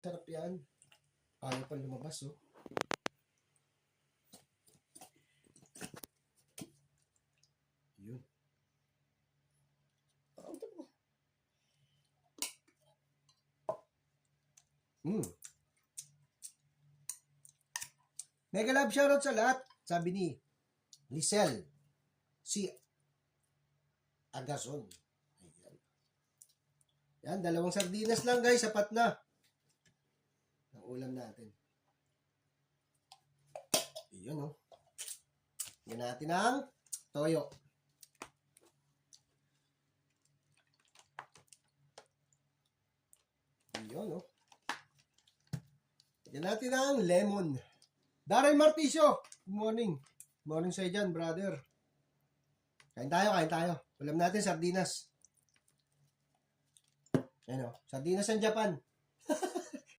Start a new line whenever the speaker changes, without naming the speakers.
Sarap yan. Ayaw pa lumabas, oh. Yun. Mega love shoutout sa lahat. Sabi ni Lisel si Agason. Ayan. Yan, 2 sardinas lang guys. Sapat na. Ang ulam natin. Iyon, oh. Yan natin ang toyo. Iyon, oh. Yan natin ang lemon. Darren Marticio, good morning. Good morning sa'yo dyan, brother. Kain tayo. Ulam natin, sardinas. Ayan, oh. Sardinas ng Japan.